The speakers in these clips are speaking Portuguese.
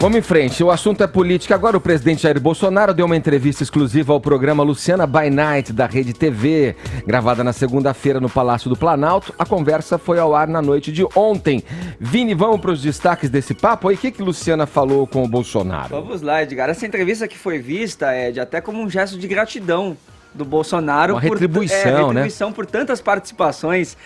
Vamos em frente, o assunto é política. Agora o presidente Jair Bolsonaro deu uma entrevista exclusiva ao programa Luciana by Night, da Rede TV, gravada na segunda-feira no Palácio do Planalto. A conversa foi ao ar na noite de ontem. Vini, vamos para os destaques desse papo aí. O que Luciana falou com o Bolsonaro? Vamos lá, Edgar. Essa entrevista que foi vista, Ed, até como um gesto de gratidão do Bolsonaro. Uma retribuição, né? Por tantas participações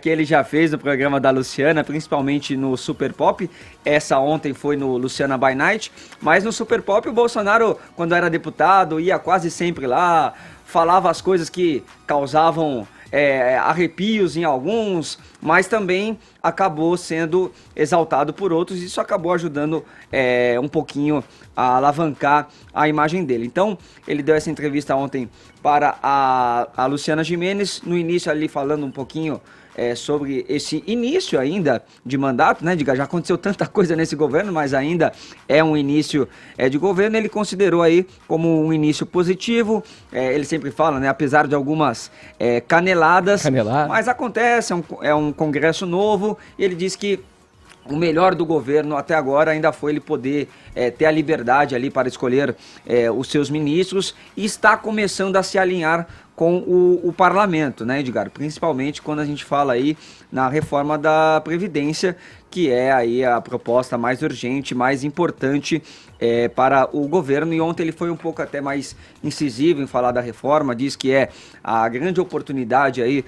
que ele já fez no programa da Luciana, principalmente no Super Pop. Essa ontem foi no Luciana by Night, mas no Super Pop o Bolsonaro, quando era deputado, ia quase sempre lá, falava as coisas que causavam arrepios em alguns, mas também acabou sendo exaltado por outros, e isso acabou ajudando um pouquinho a alavancar a imagem dele. Então, ele deu essa entrevista ontem para a Luciana Gimenez, no início ali falando um pouquinho sobre esse início ainda de mandato, né? Já aconteceu tanta coisa nesse governo, mas ainda é um início de governo. Ele considerou aí como um início positivo. Ele sempre fala, né? Apesar de algumas caneladas, mas acontece, é um congresso novo, e ele diz que o melhor do governo até agora ainda foi ele poder ter a liberdade ali para escolher os seus ministros, e está começando a se alinhar com o parlamento, né, Edgar? Principalmente quando a gente fala aí na reforma da Previdência, que é aí a proposta mais urgente, mais importante para o governo. E ontem ele foi um pouco até mais incisivo em falar da reforma, diz que é a grande oportunidade aí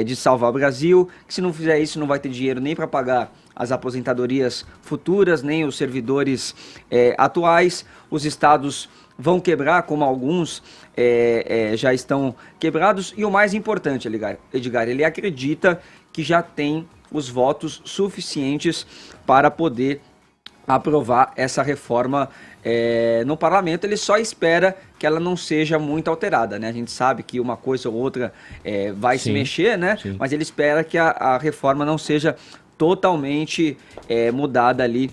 de salvar o Brasil, que se não fizer isso não vai ter dinheiro nem para pagar as aposentadorias futuras, nem os servidores atuais. Os estados vão quebrar, como alguns já estão quebrados. E o mais importante, Edgar, ele acredita que já tem os votos suficientes para poder aprovar essa reforma no parlamento. Ele só espera que ela não seja muito alterada, né? A gente sabe que uma coisa ou outra vai se mexer, né? Sim. Mas ele espera que a reforma não seja totalmente mudada ali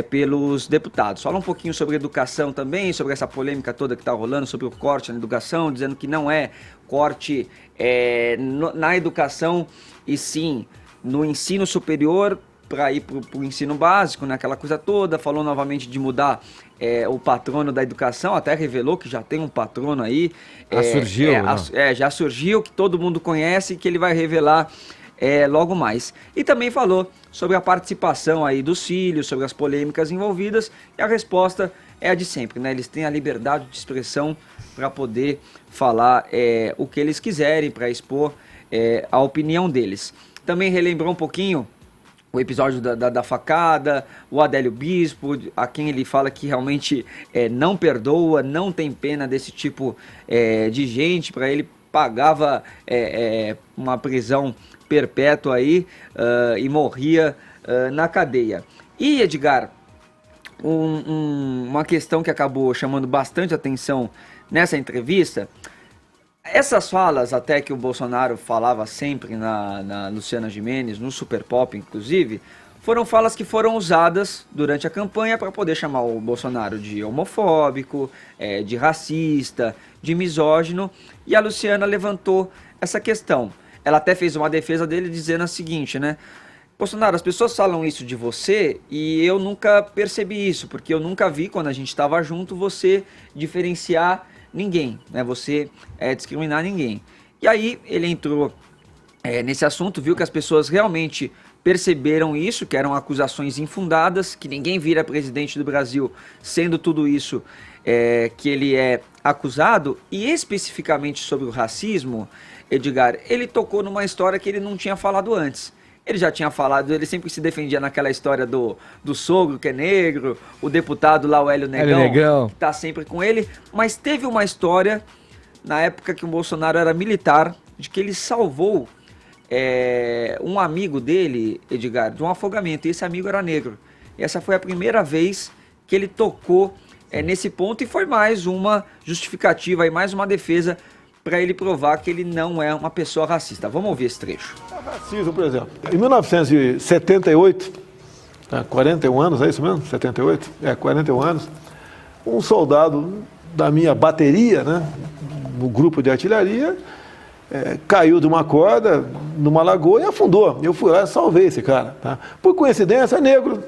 pelos deputados. Fala um pouquinho sobre educação também, sobre essa polêmica toda que está rolando, sobre o corte na educação, dizendo que não é corte na educação, e sim no ensino superior para ir para o ensino básico, né? Aquela coisa toda. Falou novamente de mudar o patrono da educação, até revelou que já tem um patrono aí. Surgiu, já surgiu, que todo mundo conhece, que ele vai revelar logo mais. E também falou sobre a participação aí dos filhos, sobre as polêmicas envolvidas, e a resposta é a de sempre, né? Eles têm a liberdade de expressão para poder falar o que eles quiserem, para expor a opinião deles. Também relembrou um pouquinho o episódio da facada, o Adélio Bispo, a quem ele fala que realmente não perdoa, não tem pena desse tipo de gente. Para ele pagava uma prisão perpétua aí e morria na cadeia. E, Edgar, uma questão que acabou chamando bastante atenção nessa entrevista, essas falas até que o Bolsonaro falava sempre na Luciana Gimenez, no Super Pop inclusive, foram falas que foram usadas durante a campanha para poder chamar o Bolsonaro de homofóbico, de racista, de misógino, e a Luciana levantou essa questão. Ela até fez uma defesa dele dizendo a seguinte, né? Bolsonaro, as pessoas falam isso de você e eu nunca percebi isso, porque eu nunca vi, quando a gente estava junto, você diferenciar ninguém, né? Você discriminar ninguém. E aí ele entrou nesse assunto, viu que as pessoas realmente perceberam isso, que eram acusações infundadas, que ninguém vira presidente do Brasil sendo tudo isso que ele é acusado. E especificamente sobre o racismo, Edgar, ele tocou numa história que ele não tinha falado antes. Ele já tinha falado, ele sempre se defendia naquela história do sogro que é negro, o deputado lá, o Hélio Negão, que tá sempre com ele. Mas teve uma história, na época que o Bolsonaro era militar, de que ele salvou um amigo dele, Edgar, de um afogamento. E esse amigo era negro. E essa foi a primeira vez que ele tocou nesse ponto, e foi mais uma justificativa e mais uma defesa para ele provar que ele não é uma pessoa racista. Vamos ouvir esse trecho. Racismo, por exemplo. Em 1978, 41 anos, é isso mesmo? 78? 41 anos. Um soldado da minha bateria, né, no grupo de artilharia, caiu de uma corda numa lagoa e afundou. Eu fui lá e salvei esse cara. Tá? Por coincidência, é negro.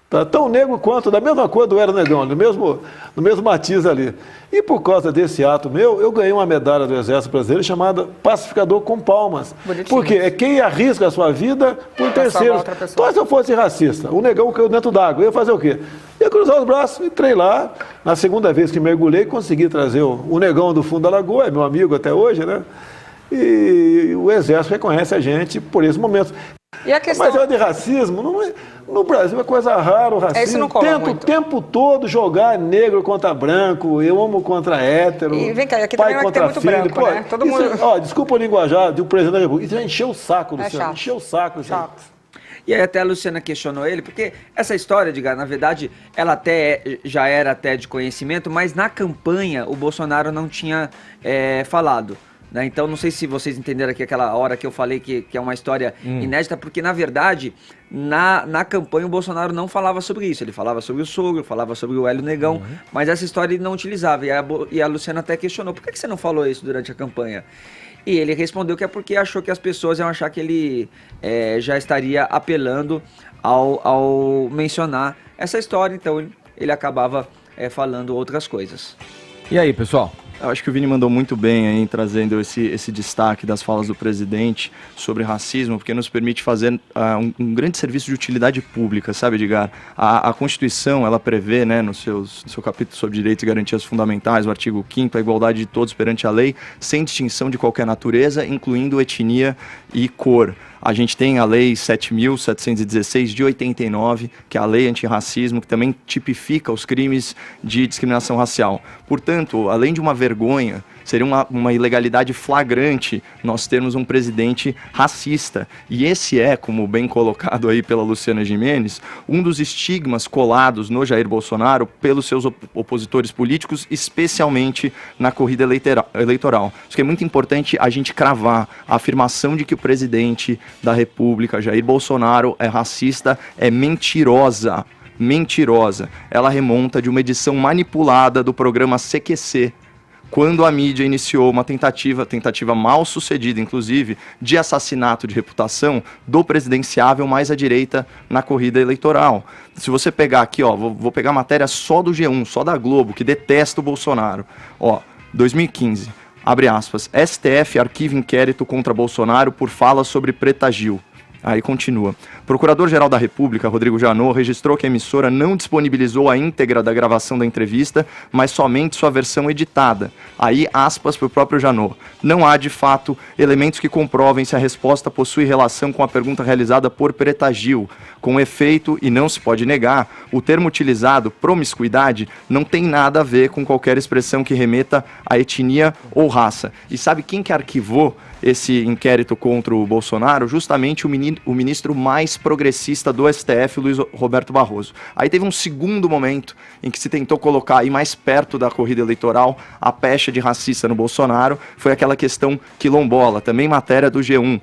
Tá tão negro quanto, da mesma cor do Hélio Negão, no mesmo matiz ali. E por causa desse ato meu, eu ganhei uma medalha do Exército Brasileiro chamada Pacificador com Palmas. Bonitinho. Porque é quem arrisca a sua vida por terceiros. Então, se eu fosse racista, o negão caiu dentro d'água, eu ia fazer o quê? Ia cruzar os braços, entrei lá. Na segunda vez que mergulhei, consegui trazer o negão do fundo da lagoa, é meu amigo até hoje, né? E o Exército reconhece a gente por esse momento. E a questão... Mas de racismo, não é, no Brasil é coisa rara o racismo. Isso não cola Tenta muito. o tempo todo jogar negro contra branco, eu amo contra hétero, E vem cá, aqui pai também vai ter contra muito filho. branco, né? Todo isso, mundo... ó, desculpa o linguajar do presidente da República, isso já encheu o saco, Luciano. chato. Encheu o saco. Chato. E aí até a Luciana questionou ele, porque essa história, Edgar, na verdade, ela até já era até de conhecimento, mas na campanha o Bolsonaro não tinha falado. Né? Então, não sei se vocês entenderam aqui aquela hora que eu falei que é uma história inédita, porque, na verdade, na campanha o Bolsonaro não falava sobre isso. Ele falava sobre o sogro, falava sobre o Hélio Negão, mas essa história ele não utilizava. E a Luciana até questionou, por que você não falou isso durante a campanha? E ele respondeu que é porque achou que as pessoas iam achar que ele já estaria apelando ao mencionar essa história. Então, ele acabava falando outras coisas. E aí, pessoal? Eu acho que o Vini mandou muito bem aí, trazendo esse destaque das falas do presidente sobre racismo, porque nos permite fazer um grande serviço de utilidade pública, sabe, Edgar? A Constituição, ela prevê, né, no seu capítulo sobre direitos e garantias fundamentais, o artigo 5º, a igualdade de todos perante a lei, sem distinção de qualquer natureza, incluindo etnia e cor. A gente tem a Lei 7.716 de 89, que é a Lei Antirracismo, que também tipifica os crimes de discriminação racial. Portanto, além de uma vergonha, seria uma ilegalidade flagrante nós termos um presidente racista. E esse é, como bem colocado aí pela Luciana Gimenez, um dos estigmas colados no Jair Bolsonaro pelos seus opositores políticos, especialmente na corrida eleitoral. Acho que é muito importante a gente cravar a afirmação de que o presidente da República, Jair Bolsonaro, é racista, é mentirosa. Mentirosa. Ela remonta de uma edição manipulada do programa CQC, quando a mídia iniciou uma tentativa mal sucedida, inclusive, de assassinato de reputação do presidenciável mais à direita na corrida eleitoral. Se você pegar aqui, ó, vou pegar a matéria só do G1, só da Globo, que detesta o Bolsonaro. Ó, 2015, abre aspas, STF arquiva inquérito contra Bolsonaro por fala sobre Preta Gil. Aí continua. Procurador-Geral da República, Rodrigo Janot, registrou que a emissora não disponibilizou a íntegra da gravação da entrevista, mas somente sua versão editada. Aí, aspas para o próprio Janot. Não há, de fato, elementos que comprovem se a resposta possui relação com a pergunta realizada por Preta Gil. Com efeito, e não se pode negar, o termo utilizado, promiscuidade, não tem nada a ver com qualquer expressão que remeta à etnia ou raça. E sabe quem que arquivou esse inquérito contra o Bolsonaro? Justamente o ministro mais progressista do STF, Luiz Roberto Barroso. Aí teve um segundo momento em que se tentou colocar aí mais perto da corrida eleitoral a pecha de racista no Bolsonaro, foi aquela questão quilombola, também matéria do G1.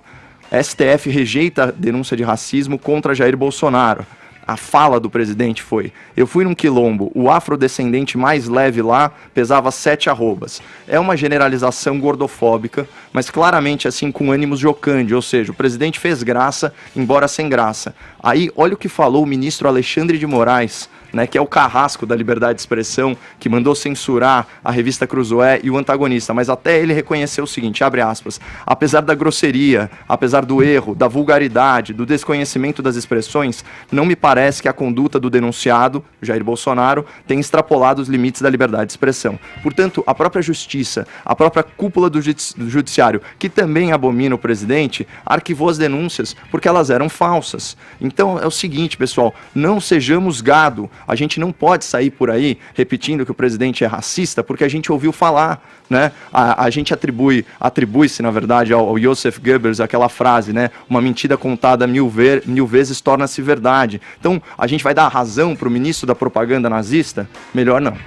STF rejeita a denúncia de racismo contra Jair Bolsonaro. A fala do presidente foi: eu fui num quilombo, o afrodescendente mais leve lá pesava 7 arrobas. É uma generalização gordofóbica, mas claramente assim com ânimos jocande, ou seja, o presidente fez graça, embora sem graça. Aí, olha o que falou o ministro Alexandre de Moraes, né, que é o carrasco da liberdade de expressão, que mandou censurar a revista Cruzoé e o antagonista, mas até ele reconheceu o seguinte, abre aspas, apesar da grosseria, apesar do erro, da vulgaridade, do desconhecimento das expressões, não me parece que a conduta do denunciado, Jair Bolsonaro, tenha extrapolado os limites da liberdade de expressão. Portanto, a própria justiça, a própria cúpula do judiciário, que também abomina o presidente, arquivou as denúncias porque elas eram falsas. Então é o seguinte, pessoal, não sejamos gado. A gente não pode sair por aí repetindo que o presidente é racista porque a gente ouviu falar, né? A gente atribui-se, na verdade, ao Joseph Goebbels aquela frase, né? Uma mentira contada mil vezes torna-se verdade. Então, a gente vai dar razão para o ministro da propaganda nazista? Melhor não.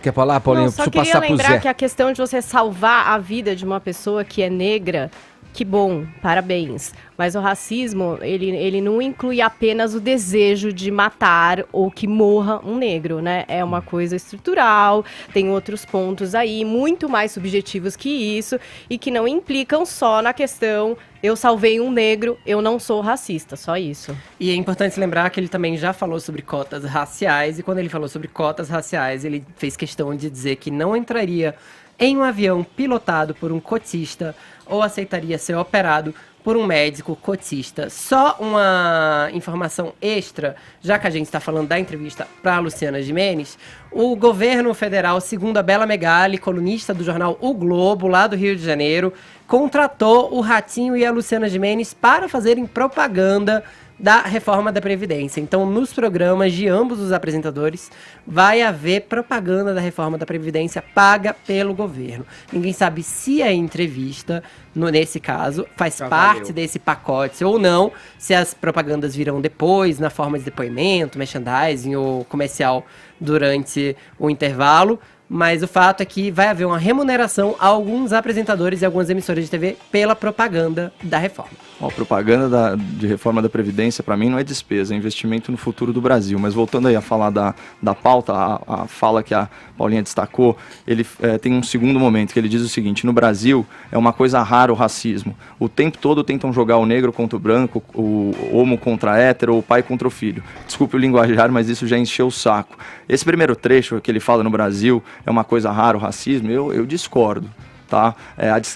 Quer falar, Paulinho? Não, só queria lembrar que a questão de você salvar a vida de uma pessoa que é negra Que bom, parabéns. Mas o racismo, ele não inclui apenas o desejo de matar ou que morra um negro, né? É uma coisa estrutural, tem outros pontos aí, muito mais subjetivos que isso, e que não implicam só na questão, eu salvei um negro, eu não sou racista, só isso. E é importante lembrar que ele também já falou sobre cotas raciais, e quando ele falou sobre cotas raciais, ele fez questão de dizer que não entraria em um avião pilotado por um cotista ou aceitaria ser operado por um médico cotista. Só uma informação extra, já que a gente está falando da entrevista para a Luciana Gimenez, o governo federal, segundo a Bela Megali, colunista do jornal O Globo, lá do Rio de Janeiro, contratou o Ratinho e a Luciana Gimenez para fazerem propaganda da reforma da Previdência. Então, nos programas de ambos os apresentadores, vai haver propaganda da reforma da Previdência paga pelo governo. Ninguém sabe se a entrevista, nesse caso, faz parte desse pacote ou não, se as propagandas virão depois, na forma de depoimento, merchandising ou comercial durante o intervalo. Mas o fato é que vai haver uma remuneração a alguns apresentadores e algumas emissoras de TV pela propaganda da reforma. A propaganda de reforma da Previdência, para mim, não é despesa, é investimento no futuro do Brasil. Mas voltando aí a falar da pauta, a fala que a Paulinha destacou, ele tem um segundo momento, que ele diz o seguinte: no Brasil é uma coisa rara o racismo. O tempo todo tentam jogar o negro contra o branco, o homo contra a hétero, ou o pai contra o filho. Desculpe o linguajar, mas isso já encheu o saco. Esse primeiro trecho que ele fala no Brasil é uma coisa rara o racismo, eu discordo. Tá?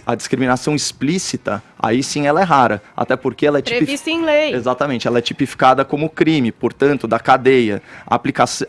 A discriminação explícita, aí sim ela é rara, até porque ela é prevista em lei. Exatamente, ela é tipificada como crime, portanto, da cadeia. A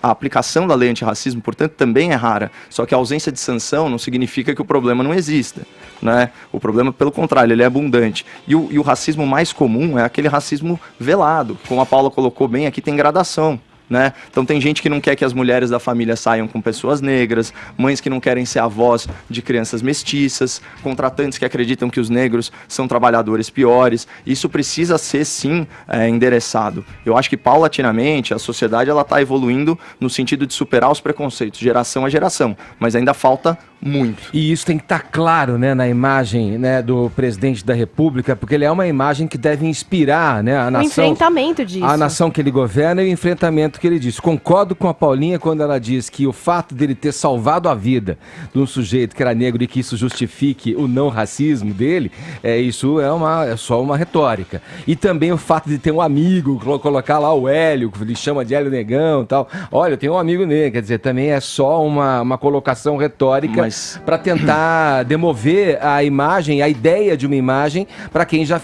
aplicação da lei antirracismo, portanto, também é rara, só que a ausência de sanção não significa que o problema não exista, né? O problema, pelo contrário, ele é abundante. E o racismo mais comum é aquele racismo velado, como a Paula colocou bem, aqui tem gradação. Né? Então tem gente que não quer que as mulheres da família saiam com pessoas negras, mães que não querem ser avós de crianças mestiças, contratantes que acreditam que os negros são trabalhadores piores. Isso precisa ser, sim, endereçado. Eu acho que, paulatinamente, a sociedade está evoluindo no sentido de superar os preconceitos, geração a geração, mas ainda falta muito. E isso tem que estar claro, né, na imagem, né, do presidente da República, porque ele é uma imagem que deve inspirar, né, a nação. O enfrentamento disso. A nação que ele governa e o enfrentamento que ele diz. Concordo com a Paulinha quando ela diz que o fato dele ter salvado a vida de um sujeito que era negro e que isso justifique o não racismo dele, isso é só uma retórica. E também o fato de ter um amigo, colocar lá o Hélio, que ele chama de Hélio Negão e tal. Olha, eu tenho um amigo negro, quer dizer, também é só uma colocação retórica para tentar demover a imagem, a ideia de uma imagem, para quem já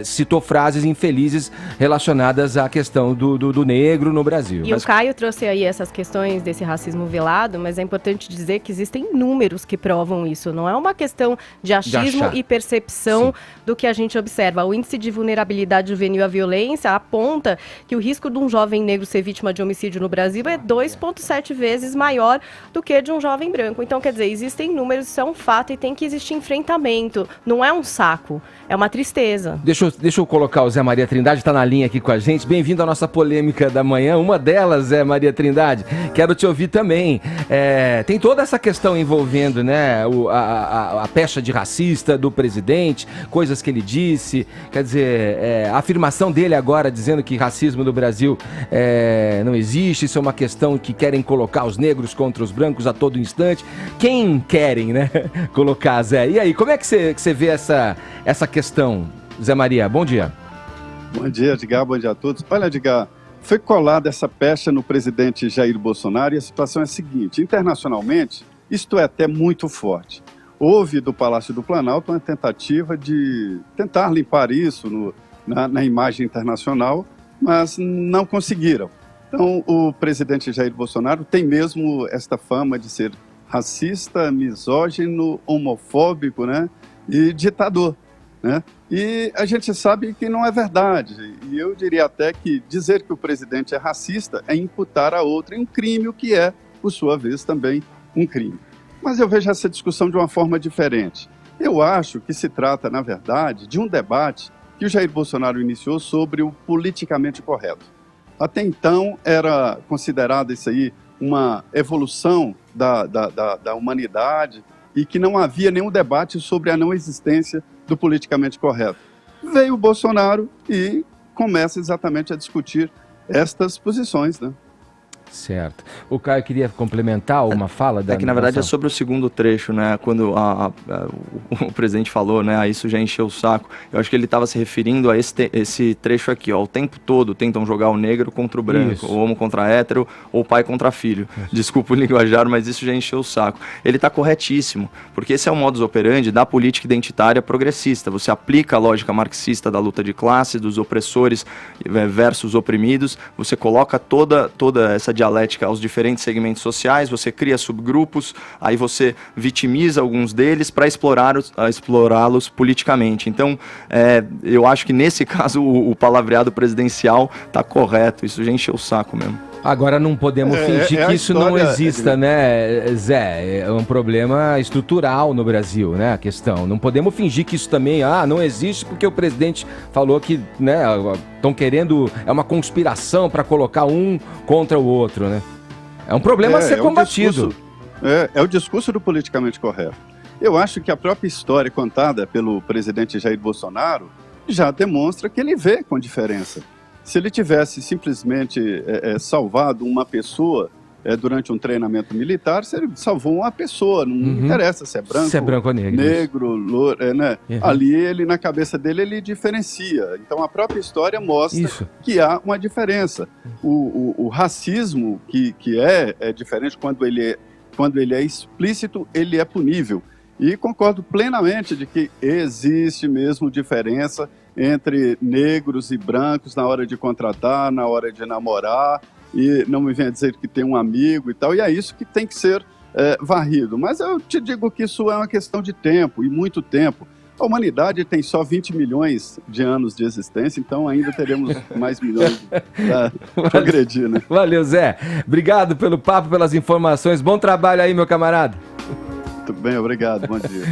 citou frases infelizes relacionadas à questão do negro no Brasil. E o Caio trouxe aí essas questões desse racismo velado, mas é importante dizer que existem números que provam isso. Não é uma questão de achismo e percepção do que a gente observa. O índice de vulnerabilidade juvenil à violência aponta que o risco de um jovem negro ser vítima de homicídio no Brasil é 2,7 vezes maior do que de um jovem branco. Então, quer dizer, existem números, isso é um fato e tem que existir enfrentamento. Não é um saco, é uma tristeza. Deixa eu colocar o Zé Maria Trindade, está na linha aqui com a gente. Bem-vindo à nossa polêmica da manhã. Uma delas, Zé Maria Trindade, quero te ouvir também. Tem toda essa questão envolvendo, né, a pecha de racista do presidente, coisas que ele disse, quer dizer, a afirmação dele agora dizendo que racismo no Brasil não existe, isso é uma questão que querem colocar os negros contra os brancos a todo instante. Quem querem, né, colocar, Zé? E aí, como é que você vê essa questão, Zé Maria? Bom dia. Bom dia, Edgar, bom dia a todos. Olha, Edgar, foi colada essa pecha no presidente Jair Bolsonaro e a situação é a seguinte: internacionalmente, isto é até muito forte. Houve do Palácio do Planalto uma tentativa de tentar limpar isso na imagem internacional, mas não conseguiram. Então, o presidente Jair Bolsonaro tem mesmo esta fama de ser racista, misógino, homofóbico, né, e ditador, né? E a gente sabe que não é verdade. E eu diria até que dizer que o presidente é racista é imputar a outro um crime, o que é, por sua vez, também um crime. Mas eu vejo essa discussão de uma forma diferente. Eu acho que se trata, na verdade, de um debate que o Jair Bolsonaro iniciou sobre o politicamente correto. Até então era considerado isso aí uma evolução da humanidade e que não havia nenhum debate sobre a não existência do politicamente correto. Veio o Bolsonaro e começa exatamente a discutir estas posições, né? Certo. O Caio queria complementar uma fala da... É que, na verdade, é sobre o segundo trecho, né? Quando o presidente falou, né? Isso já encheu o saco. Eu acho que ele estava se referindo a esse trecho aqui, ó. O tempo todo tentam jogar o negro contra o branco, o homo contra hétero, ou o pai contra filho. Desculpa o linguajar, mas isso já encheu o saco. Ele está corretíssimo, porque esse é o modus operandi da política identitária progressista. Você aplica a lógica marxista da luta de classe, dos opressores versus oprimidos, você coloca toda essa dialética aos diferentes segmentos sociais, você cria subgrupos, aí você vitimiza alguns deles para explorá-los politicamente. Então, eu acho que nesse caso o palavreado presidencial está correto, isso já encheu o saco mesmo. Agora não podemos fingir que isso não exista, né, Zé? É um problema estrutural no Brasil, né, a questão. Não podemos fingir que isso também, não existe porque o presidente falou que, né, estão querendo, é uma conspiração para colocar um contra o outro, né? É um problema a ser combatido. É o discurso do politicamente correto. Eu acho que a própria história contada pelo presidente Jair Bolsonaro já demonstra que ele vê com diferença. Se ele tivesse simplesmente salvado uma pessoa durante um treinamento militar, ele salvou uma pessoa, não interessa se é branco ou negro, louro, né? Ali, ele, na cabeça dele, ele diferencia. Então, a própria história mostra que há uma diferença. O racismo, que é diferente quando ele é explícito, ele é punível. E concordo plenamente de que existe mesmo diferença entre negros e brancos na hora de contratar, na hora de namorar, e não me venha dizer que tem um amigo e tal, e é isso que tem que ser varrido. Mas eu te digo que isso é uma questão de tempo, e muito tempo. A humanidade tem só 20 milhões de anos de existência, então ainda teremos mais milhões para progredir, né? Valeu, Zé. Obrigado pelo papo, pelas informações. Bom trabalho aí, meu camarada. Muito bem, obrigado. Bom dia.